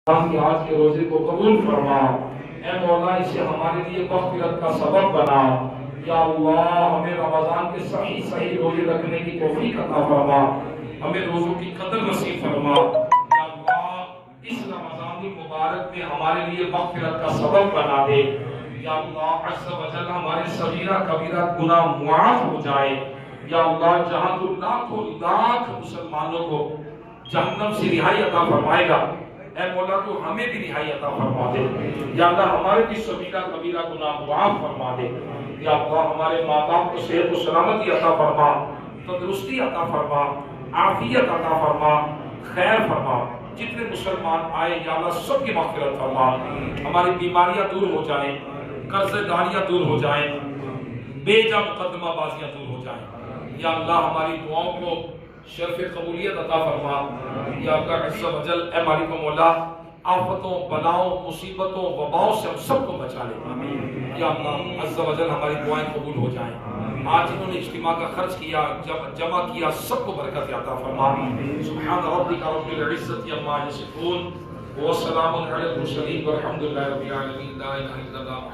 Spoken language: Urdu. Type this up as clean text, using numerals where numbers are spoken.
کہ آج کے روزے کو قبول فرما، اے مولا اسے ہمارے لیے مغفرت کا سبب بنا۔ یا اللہ ہمیں رمضان کے صحیح روزے رکھنے کی توفیق عطا فرما، ہمیں روزوں کی قدر نصیب فرما۔ یا اللہ اس رمضان المبارک میں ہمارے لیے مغفرت کا سبب بنا دے۔ یا اللہ عز و جل ہمارے صغیرہ کبیرہ گناہ معاف ہو جائے۔ یا اللہ جہاں تو لاکھوں لاکھ مسلمانوں کو جہنم سے رہائی عطا فرمائے گا، اے مولا تو ہمیں بھی رہائی عطا فرما دے۔ یا اللہ ہمارے بھی صغیرہ کبیرہ گناہ معاف فرما دے۔ یا اللہ ہمارے ماں باپ کو صحت و سلامتی عطا فرما، تندرستی عطا فرما، عافیت عطا فرما، خیر فرما۔ جتنے مسلمان آئے یا اللہ سب کی مغفرت فرما، ہماری بیماریاں دور ہو جائیں، قرض داریاں دور ہو جائیں، بے جا مقدمہ بازیاں دور ہو جائیں۔ یا اللہ ہماری دعاؤں کو شرف قبولیت عطا فرما۔ یا اللہ عز و جل اے مالک و مولا آفتوں بلاؤں مصیبتوں وباؤں سے ہم سب کو بچا لے۔ یا اللہ عز و جل ہماری دعائیں قبول ہو جائیں۔ آج انہوں نے اجتماع کا خرچ کیا، جمع کیا، سب کو برکت عطا فرما۔ سبحان ربک رب العزت عما یصفون وسلام علی المرسلین والحمد للہ رب العالمین۔ لا الہ الا اللہ محمد